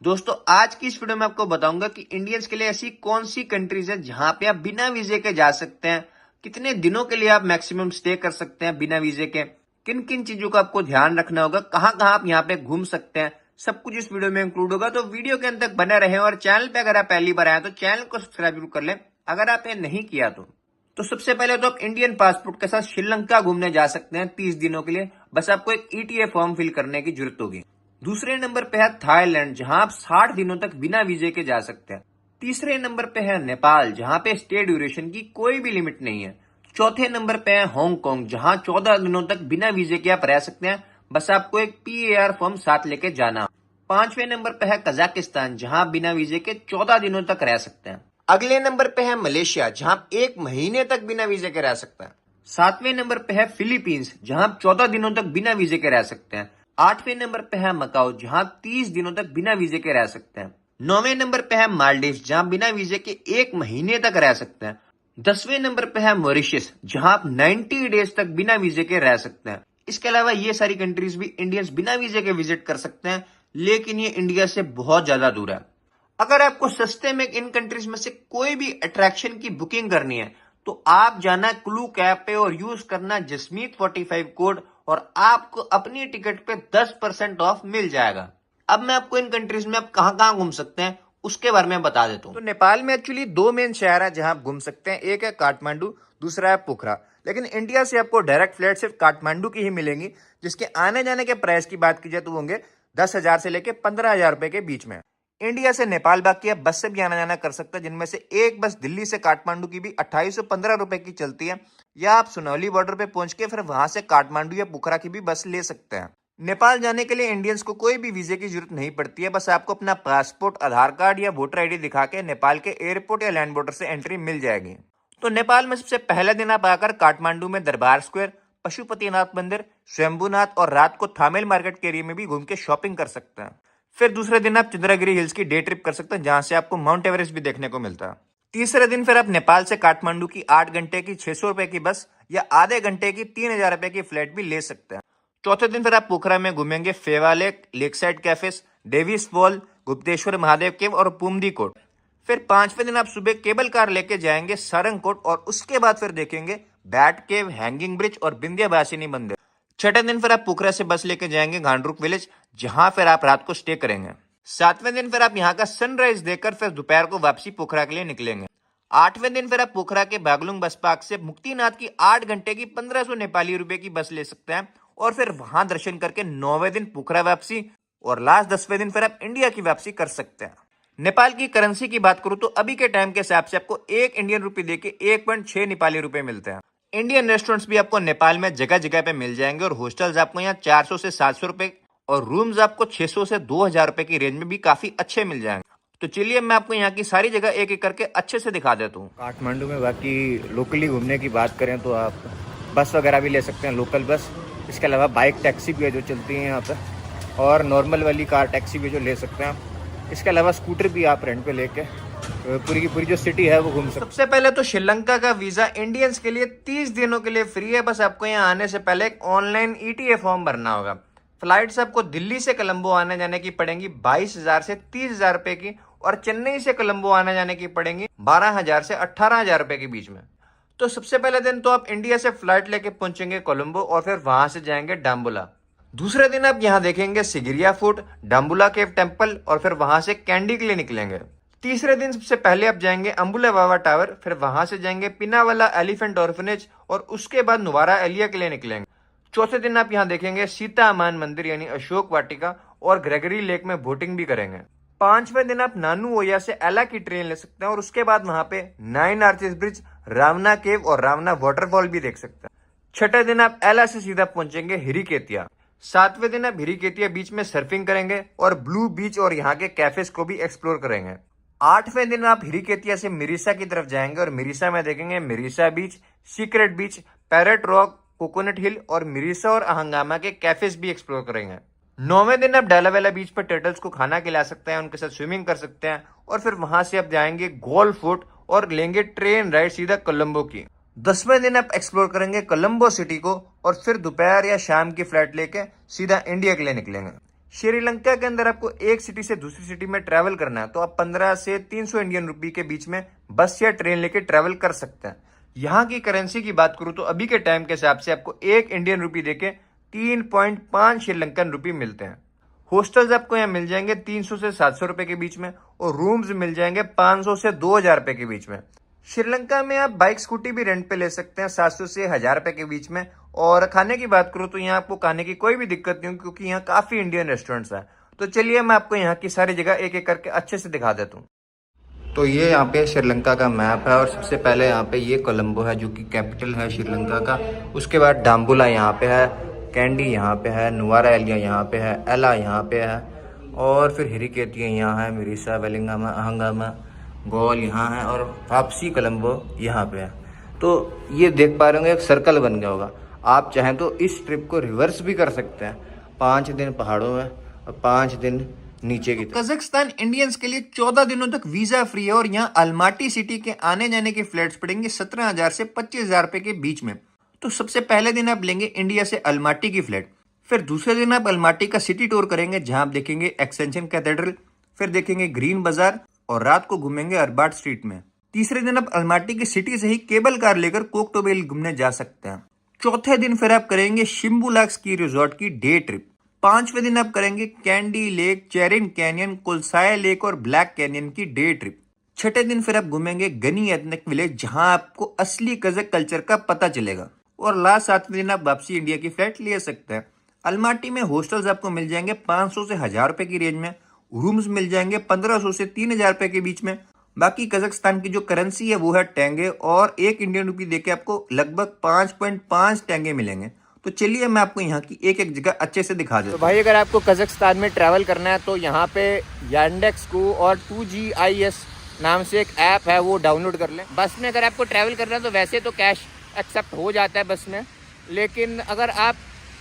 दोस्तों आज की इस वीडियो में आपको बताऊंगा कि इंडियंस के लिए ऐसी कौन सी कंट्रीज है जहां पे आप बिना वीजे के जा सकते हैं, कितने दिनों के लिए आप मैक्सिमम स्टे कर सकते हैं बिना वीजे के, किन किन चीजों का आपको ध्यान रखना होगा, कहां कहां आप यहाँ पे घूम सकते हैं, सब कुछ इस वीडियो में इंक्लूड होगा। तो वीडियो के अंत तक बने रहें और चैनल पे अगर आप पहली बार आए तो चैनल को सब्सक्राइब जरूर कर लें अगर आपने नहीं किया तो सबसे पहले तो आप इंडियन पासपोर्ट के साथ श्रीलंका घूमने जा सकते हैं 30 दिनों के लिए। बस आपको एक ईटीए फॉर्म फिल करने की जरूरत होगी। दूसरे नंबर पे है थाईलैंड, जहां आप 60 दिनों तक बिना वीजे के जा सकते हैं। तीसरे नंबर पे है नेपाल, जहां पे स्टे ड्यूरेशन की कोई भी लिमिट नहीं है। चौथे नंबर पे है हांगकांग, जहां 14 दिनों तक बिना वीजे के आप रह सकते हैं, बस आपको एक पीएआर फॉर्म साथ लेके जाना। पांचवें नंबर पे है कजाकिस्तान, जहां आप बिना वीजे के 14 दिनों तक रह सकते हैं। अगले नंबर पे है मलेशिया, जहां आप 1 महीने तक बिना वीजे के रह सकते हैं। सातवें नंबर पे है फिलीपींस, जहां आप 14 दिनों तक बिना वीजे के रह सकते हैं। आठवें नंबर पे है मकाओ, जहां 30 दिनों तक बिना वीजे के रह सकते हैं। नौवें नंबर पे है मालदीव, जहां बिना वीजे के 1 महीने तक रह सकते हैं। 10वें नंबर पे है मॉरिशस, जहां आप 90 डेज तक बिना वीजे के रह सकते हैं। इसके अलावा ये सारी कंट्रीज भी इंडियंस बिना वीजे के विजिट कर सकते हैं, लेकिन ये इंडिया से बहुत ज्यादा दूर है। अगर आपको सस्ते में इन कंट्रीज में से कोई भी अट्रैक्शन की बुकिंग करनी है तो आप जाना क्लूक ऐप पे और यूज करना जसमीत 45 कोड और आपको अपनी टिकट पे 10% ऑफ मिल जाएगा। अब मैं आपको इन कंट्रीज में आप कहां घूम सकते हैं उसके बारे में बता देता हूँ। तो नेपाल में एक्चुअली 2 मेन शहर है जहां आप घूम सकते हैं, एक है काठमांडू, दूसरा है पोखरा। लेकिन इंडिया से आपको डायरेक्ट फ्लाइट सिर्फ काठमांडू की ही मिलेंगी, जिसके आने जाने के प्राइस की बात की जाए तो होंगे 10,000 से लेके 15,000 रुपए के बीच में। इंडिया से नेपाल बाकी है बस से भी आना जाना कर सकते हैं, जिनमें से एक बस दिल्ली से काठमांडू की भी 2815 रुपए की चलती है, या आप सुनौली बॉर्डर पे पहुंच के फिर वहां से काठमांडू या पोखरा की भी बस ले सकते हैं। नेपाल जाने के लिए इंडियंस को कोई भी वीजे की जरूरत नहीं पड़ती है, बस आपको अपना पासपोर्ट, आधार कार्ड या वोटर आईडी दिखा के नेपाल के एयरपोर्ट या लैंड बॉर्डर से एंट्री मिल जाएगी। तो नेपाल में सबसे पहले दिन आप आकर काठमांडू में दरबार स्क्वायर, पशुपतिनाथ मंदिर, स्वयंभूनाथ और रात को थामेल मार्केट के एरिया में भी घूम के शॉपिंग कर सकते हैं। फिर दूसरे दिन आप चंद्रगिरी हिल्स की डे ट्रिप कर सकते हैं, जहां से आपको माउंट एवरेस्ट भी देखने को मिलता है। तीसरे दिन फिर आप नेपाल से काठमांडू की 8 घंटे की 600 रुपए की बस या आधे घंटे की 3,000 रुपए की फ्लाइट भी ले सकते हैं। चौथे दिन फिर आप पोखरा में घूमेंगे Phewa lake, lake side cafes, Davis Fall, Gupteshwar Mahadev cave और पुमदी कोट। फिर पांचवें दिन आप सुबह केबल कार लेके जाएंगे सारंग कोट और उसके बाद फिर देखेंगे बैट केव, हैंगिंग ब्रिज और विंध्यावासिनी मंदिर। छठे दिन फिर आप पोखरा से बस लेके जाएंगे घांडरुक विलेज, जहां फिर आप रात को स्टे करेंगे। सातवें दिन फिर आप यहाँ का सनराइज देखकर फिर दोपहर को वापसी पोखरा के लिए निकलेंगे। आठवें दिन फिर आप पोखरा के बागलुंग बस पार्क से मुक्तिनाथ की 8 घंटे की 1500 नेपाली रुपए की बस ले सकते हैं और फिर वहां दर्शन करके 9वें दिन पोखरा वापसी और लास्ट 10वें दिन फिर आप इंडिया की वापसी कर सकते हैं। नेपाल की करेंसी की बात करूं तो अभी के टाइम के हिसाब से आपको 1 इंडियन रुपए देके 1.6 नेपाली रुपए मिलते हैं। इंडियन रेस्टोरेंट्स भी आपको नेपाल में जगह जगह पे मिल जाएंगे और हॉस्टल्स आपको यहाँ 400 से 700 रुपए और रूम्स आपको 600 से 2,000 रुपए की रेंज में भी काफी अच्छे मिल जाएंगे। तो चलिए मैं आपको यहाँ की सारी जगह एक एक करके अच्छे से दिखा देता हूँ। काठमांडू में बाकी लोकली घूमने की बात करें तो आप बस वगैरह भी ले सकते हैं, लोकल बस। इसके अलावा बाइक टैक्सी भी है जो चलती है यहाँ पर, और नॉर्मल वाली कार टैक्सी भी जो ले सकते हैं। इसके अलावा स्कूटर भी आप रेंट पे लेके पूरी की पूरी जो सिटी है वो घूम सकते हैं। सबसे पहले तो श्रीलंका का वीजा इंडियंस के लिए 30 दिनों के लिए फ्री है। बस आपको यहाँ आने से पहले एक ऑनलाइन ईटीए फॉर्म भरना होगा। फ्लाइट्स आपको दिल्ली से कोलंबो आने जाने की पड़ेंगी 22,000 से 30,000 रुपए की, और चेन्नई से कोलंबो आने जाने की पड़ेंगी 12,000 से 18,000 रुपए के बीच में। तो सबसे पहले दिन तो आप इंडिया से फ्लाइट लेके पहुंचेंगे कोलंबो और फिर वहां से जाएंगे डाम्बुला। दूसरे दिन आप यहाँ देखेंगे सिगिरिया फोर्ट, डाम्बुला केव टेम्पल और फिर वहां से कैंडी के लिए निकलेंगे। तीसरे दिन सबसे पहले आप जाएंगे अम्बुला वावा टावर, फिर वहां से जाएंगे पिनावाला एलिफेंट ऑर्फनेज और उसके बाद नुवारा एलिया के लिए निकलेंगे। चौथे दिन आप यहाँ देखेंगे सीता अमान मंदिर यानी अशोक वाटिका और ग्रेगरी लेक में बोटिंग भी करेंगे। पांचवें दिन आप नानू ओया से एला की ट्रेन ले सकते हैं और उसके बाद वहां पे 9 आर्चेस ब्रिज, रावना केव और रावना वाटरफॉल भी देख सकते हैं। छठे दिन आप एला से सीधा पहुंचेंगे हिरिकेतिया। सातवें दिन आप हिरिकेतिया बीच में सर्फिंग करेंगे और ब्लू बीच और यहाँ के कैफेज को भी एक्सप्लोर करेंगे। आठवें दिन आप हिरिकेतिया से मिरिसा की तरफ जाएंगे और मिरिसा में देखेंगे मिरिसा बीच, सीक्रेट बीच, पैरेट रॉक, कोकोनट हिल और मिरिसा और अहंगामा के कैफेज भी एक्सप्लोर करेंगे। 9वें दिन आप डालावेला बीच पर टर्टल्स को खाना खिला सकते हैं, उनके साथ स्विमिंग कर सकते हैं और फिर वहां से आप जाएंगे गोल्फ फोर्ट और लेंगे ट्रेन राइड सीधा कोलंबो की। 10वें दिन आप एक्सप्लोर करेंगे कोलंबो सिटी को और फिर दोपहर या शाम की फ्लाइट लेके सीधा इंडिया के लिए निकलेंगे। श्रीलंका के अंदर आपको एक सिटी से दूसरी सिटी में ट्रैवल करना है तो आप 15 से 300 इंडियन रुपी के बीच में बस या ट्रेन लेके ट्रैवल कर सकते हैं। यहाँ की करेंसी की बात करूं तो अभी के टाइम के हिसाब से आपको एक इंडियन रुपी देके 3.5 श्रीलंकन रुपी मिलते हैं। हॉस्टल्स आपको यहाँ मिल जाएंगे 300 से 700 रुपए के बीच में और रूम्स मिल जाएंगे 500 से 2000 रुपए के बीच में। श्रीलंका में आप बाइक स्कूटी भी रेंट पे ले सकते हैं 700 से 1000 रुपए के बीच में। और खाने की बात करूं तो यहाँ आपको खाने की कोई भी दिक्कत नहीं होगी क्योंकि यहाँ काफी इंडियन रेस्टोरेंट्स हैं। तो चलिए मैं आपको यहाँ की सारी जगह एक एक करके अच्छे से दिखा देता हूँ। तो ये यहाँ पे श्रीलंका का मैप है और सबसे पहले यहाँ पे ये कोलंबो है जो कि कैपिटल है श्रीलंका का। उसके बाद डाम्बुला यहाँ पे है, कैंडी यहाँ पे है, नुवारा एलिया यहाँ पे है, एला यहाँ पे है और फिर हिरिकेटिया यहाँ है, मिरीसा, वेलिंगम, अहंगम, गोल यहाँ है और वापसी कोलंबो यहाँ पे है। तो ये देख पा रहे होंगे एक सर्कल बन गया होगा। आप चाहें तो इस ट्रिप को रिवर्स भी कर सकते हैं, 5 दिन पहाड़ों में और 5 दिन नीचे की। कजाकिस्तान इंडियंस के लिए 14 दिनों तक वीजा फ्री है और यहाँ अलमाटी सिटी के आने जाने के फ्लाइट्स पड़ेंगे 17,000 से 25,000 रुपए के बीच में। तो सबसे पहले दिन आप लेंगे इंडिया से अलमाटी की फ्लाइट, फिर दूसरे दिन आप अलमाटी का सिटी टूर करेंगे जहां आप देखेंगे एक्सटेंशन कैथेड्रल, फिर देखेंगे ग्रीन बाजार और रात को घूमेंगे अरबाट स्ट्रीट में। तीसरे दिन आप अलमाटी की सिटी से ही केबल कार लेकर कोकटोबेल घूमने जा सकते हैं। चौथे दिन फिर आप करेंगे शिम्बुलाक स्की रिजॉर्ट की डे ट्रिप। 5वें दिन आप करेंगे कैंडी लेक, चेरिन कैनियन, कुलसाया लेक और ब्लैक कैनियन की डे ट्रिप। छठे दिन फिर आप घूमेंगे गनी एथनिक विलेज जहां आपको असली कज़क कल्चर का पता चलेगा और लास्ट 7वें दिन आप वापसी इंडिया की फ्लाइट ले सकते हैं। अलमाटी में हॉस्टल्स आपको मिल जाएंगे 500 से 1000 रुपए की रेंज में, रूम्स मिल जाएंगे 1500 से 3000 रुपए के बीच में। बाकी कजाकिस्तान की जो करेंसी है वो है टेंगे और 1 इंडियन रुपी देके आपको लगभग 5.5 टेंगे मिलेंगे। तो चलिए मैं आपको यहाँ की एक एक जगह अच्छे से दिखा दूँ। तो भाई अगर आपको कजाकिस्तान में ट्रैवल करना है तो यहाँ पे यांडेक्स को और 2GIS नाम से एक ऐप है वो डाउनलोड कर लें। बस में अगर आपको ट्रैवल करना है तो वैसे तो कैश एक्सेप्ट हो जाता है बस में, लेकिन अगर आप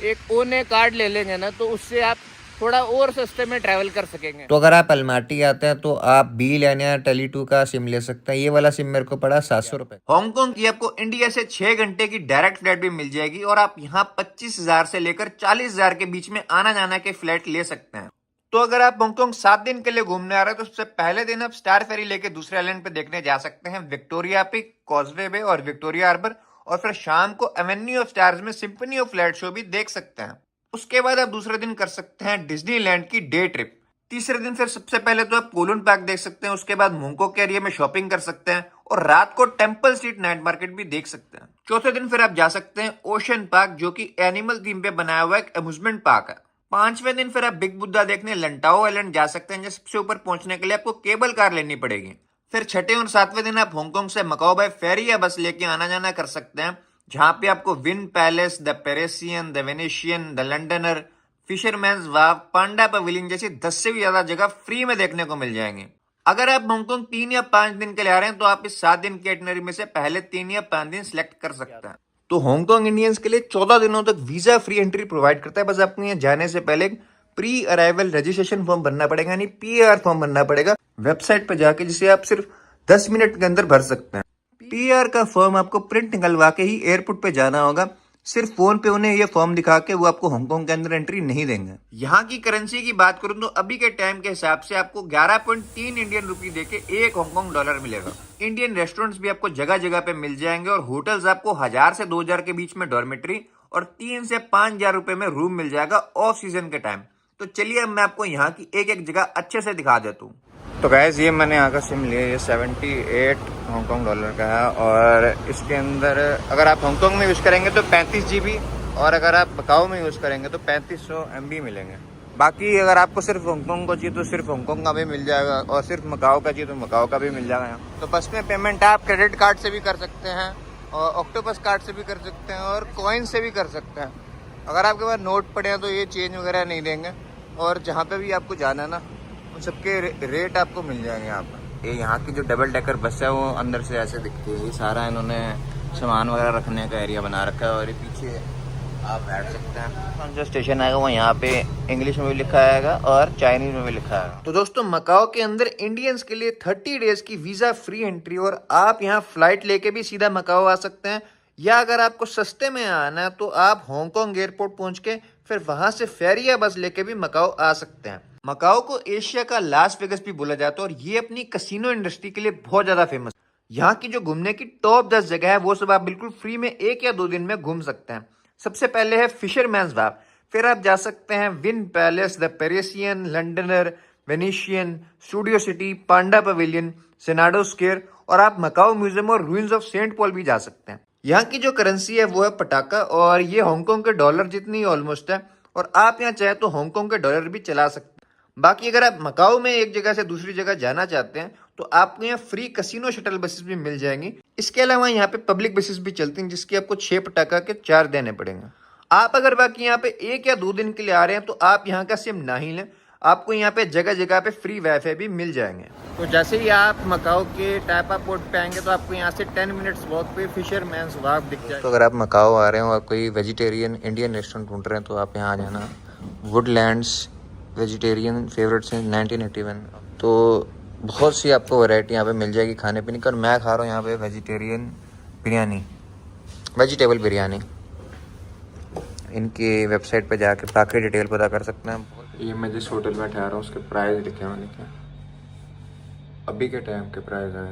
एक ओने कार्ड ले लेंगे ना तो उससे आप थोड़ा और सस्ते में ट्रैवल कर सकेंगे। तो अगर आप अलमाटी आते हैं तो आप BeeLine या Tele2 का सिम ले सकते हैं। ये वाला सिम मेरे को पड़ा 700 रुपए। हांगकांग की आपको इंडिया से 6 घंटे की डायरेक्ट फ्लाइट भी मिल जाएगी और आप यहाँ 25,000 से लेकर 40,000 के बीच में आना जाना के फ्लाइट ले सकते हैं। तो अगर आप हांगकांग 7 दिन के लिए घूमने आ रहे हैं तो सबसे पहले दिन आप स्टार फेरी लेके दूसरे आइलैंड पे देखने जा सकते हैं, विक्टोरिया पिक, कॉजवे बे और विक्टोरिया हार्बर। और फिर शाम को एवेन्यू ऑफ स्टार्स में सिम्फनी ऑफ लाइट शो भी देख सकते हैं। उसके बाद आप दूसरे दिन कर सकते हैं डिज्नीलैंड की डे ट्रिप। तीसरे दिन फिर सबसे पहले तो आप कोलून पार्क देख सकते हैं, उसके बाद मोंगकोक एरिया में शॉपिंग कर सकते हैं और रात को टेंपल स्ट्रीट नाइट मार्केट भी देख सकते हैं। चौथे दिन फिर आप जा सकते हैं ओशन पार्क जो कि एनिमल थीम पे बनाया हुआ एक अम्यूजमेंट पार्क है। 5वें दिन फिर आप बिग बुद्धा देखने लंटाओ आइलैंड जा सकते हैं, सबसे ऊपर पहुंचने के लिए आपको केबल कार लेनी पड़ेगी। फिर छठे और 7वें दिन आप हांगकांग से मकाओ बाय फेरी या बस लेके आना जाना कर सकते हैं, जहां पे आपको Wynn Palace, the Parisian, the Venetian, the Londoner, Fisherman's वाव, पांडा पवेलियन जैसी 10 से भी ज्यादा जगह फ्री में देखने को मिल जाएंगे। अगर आप हांगकांग 3 या 5 दिन के लिए आ रहे हैं तो आप इस 7 दिन की आइटनरी में से पहले 3 या 5 दिन सिलेक्ट कर सकते हैं। तो हांगकांग इंडियंस के लिए 14 दिनों तक वीजा फ्री एंट्री प्रोवाइड करता है। बस आपको यहाँ जाने से पहले प्री अराइवल रजिस्ट्रेशन फॉर्म भरना पड़ेगा, यानी PR फॉर्म भरना पड़ेगा वेबसाइट पर जाके, जिसे आप सिर्फ 10 मिनट के अंदर भर सकते हैं। PR का फॉर्म आपको प्रिंट निकलवा के ही एयरपोर्ट पे जाना होगा। सिर्फ फोन पे उन्हें ये फॉर्म दिखा के वो आपको हांगकांग के अंदर एंट्री नहीं देंगे। यहाँ की करेंसी की बात करूं तो अभी के टाइम के हिसाब से आपको 11.3 इंडियन रुपी देके 1 हांगकांग डॉलर मिलेगा। इंडियन रेस्टोरेंट्स भी आपको जगह जगह पे मिल जाएंगे और होटल्स आपको 1000 से 2000 के बीच में डॉर्मेट्री और 3 से 5000 रुपए में रूम मिल जाएगा ऑफ सीजन के टाइम। तो चलिए अब मैं आपको यहाँ की एक एक जगह अच्छे से दिखा देता हूँ। तो गैस ये मैंने यहाँ का सिम लिया, ये 78 हांगकांग डॉलर का है और इसके अंदर अगर आप हांगकांग में यूज़ करेंगे तो 35 GB और अगर आप मकाओ में यूज़ करेंगे तो 3500 MB मिलेंगे। बाकी अगर आपको सिर्फ हांगकांग को चाहिए तो सिर्फ हांगकांग का भी मिल जाएगा और सिर्फ मकाओ का चाहिए तो मकाओ का भी मिल जाएगा यहाँ। तो बस में पेमेंट आप क्रेडिट कार्ड से भी कर सकते हैं और ऑक्टोपस कार्ड से भी कर सकते हैं और कॉइन से भी कर सकते हैं। अगर आपके पास नोट पड़े हैं तो ये चेंज वगैरह नहीं देंगे और जहाँ पे भी आपको जाना है ना उन सबके रेट आपको मिल जाएंगे यहाँ पर। ये यहाँ की जो डबल डेकर बस है वो अंदर से ऐसे दिखती है। ये सारा इन्होंने सामान वगैरह रखने का एरिया बना रखा है और ये पीछे आप बैठ सकते हैं। जो स्टेशन आएगा वो यहाँ पे इंग्लिश में भी लिखा आएगा और चाइनीज में भी लिखा आएगा। तो दोस्तों मकाओ के अंदर इंडियंस के लिए 30 डेज की वीजा फ्री एंट्री और आप यहाँ फ्लाइट लेके भी सीधा मकाओ आ सकते हैं, या अगर आपको सस्ते में आना है तो आप हांगकांग एयरपोर्ट पहुंच के फिर वहां से फेरी या बस लेके भी मकाओ आ सकते हैं। मकाओ को एशिया का लास वेगस भी बोला जाता है और ये अपनी कसिनो इंडस्ट्री के लिए बहुत ज्यादा फेमस। यहाँ की जो घूमने की टॉप 10 जगह है वो सब आप बिल्कुल फ्री में 1 या 2 दिन में घूम सकते हैं। सबसे पहले है फिशरमैन्स वाव, फिर आप जा सकते हैं Wynn Palace, the Parisian, Londoner, Venetian, Studio City, Panda Pavilion, Senado Square, और आप मकाओ म्यूजियम और रूइंस ऑफ सेंट पॉल भी जा सकते हैं। यहाँ की जो करेंसी है वो है पटाका और ये हांगकांग के डॉलर जितनी ऑलमोस्ट है, और आप यहाँ चाहे तो हांगकांग के डॉलर भी चला सकते हैं। बाकी अगर आप मकाओ में एक जगह से दूसरी जगह जाना चाहते हैं तो आपको यहाँ फ्री कसिनो शटल बसेस भी मिल जाएंगी। इसके अलावा यहाँ पे पब्लिक बसेस भी चलती हैं जिसकी आपको 6 पटाखा के 4 देने पड़ेंगे। आप अगर बाकी यहाँ पे 1 या 2 दिन के लिए आ रहे हैं तो आप यहाँ का सिम ना ही लें, आपको यहाँ पे जगह जगह पे फ्री वाईफाई भी मिल जाएंगे। तो जैसे ही आप मकाओ के टाइपा पोर्ट पे आएंगे तो आपको यहाँ से 10 मिनट्स वॉक पे फिशरमैन्स वाव दिख जाएगा। तो अगर आप मकाओ आ रहे हो और कोई वेजिटेरियन इंडियन रेस्टोरेंट ढूंढ रहे हैं तो आप यहाँ आ जाना। वुडलैंड्स वेजिटेरियन फेवरेट्स हैं 1981। तो बहुत सी आपको वैरायटी यहाँ पे मिल जाएगी खाने पीने की। और मैं खा रहा हूँ यहाँ पे वेजिटेरियन बिरयानी, वेजिटेबल बिरयानी। इनकी वेबसाइट पे जाके बाकी डिटेल पता कर सकते हैं। ये मैं जिस होटल में ठहरा हूँ उसके प्राइस लिखे हुए, अभी के टाइम के प्राइस है